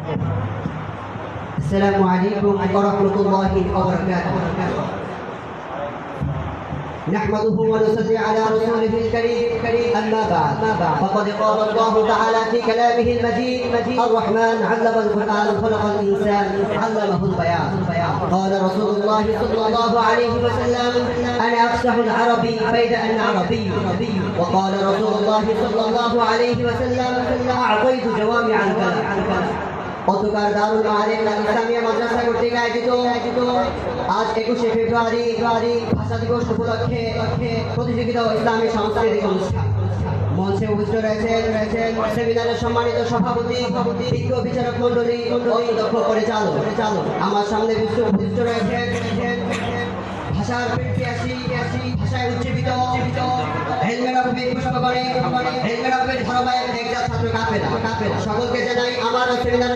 السلام عليكم ورحمة الله وبركاته. نحمده ونصلي على رسوله الكريم أما بعد فقد قال الله تعالى في كلامه المجيد الرحمن علم القرآن خلق الإنسان علمه البيان. قال رسول الله صلى الله عليه وسلم أنا أفصح العربي فإذا أنا عربي. وقال رسول الله صلى الله عليه وسلم أعطيت جوامع الكلم. অতকার দারুল আলেম ইসলামিয়া মাদ্রাসা কর্তৃক আয়োজিত আজ 21শে ফেব্রুয়ারি ভাষা দিবস উপলক্ষে প্রতিযোগিতা ও ইসলামী সাংস্কৃতিক অনুষ্ঠান। মঞ্চে উপস্থিত রয়েছেন সেমিনারের সম্মানিত সভাপতি বিজ্ঞ বিচারক মন্ডলী দক্ষ পরিচালক। আমার সামনে উপস্থিত রয়েছেন ভাষার প্রিয়াসী ভাষায় উজ্জীবিত হেলমেট অফ পোশাক করে হেলমেট অফের ধারাবাহিক একজন ছাত্র কাফেলা। সকলকে জানাই আমার সেমিনার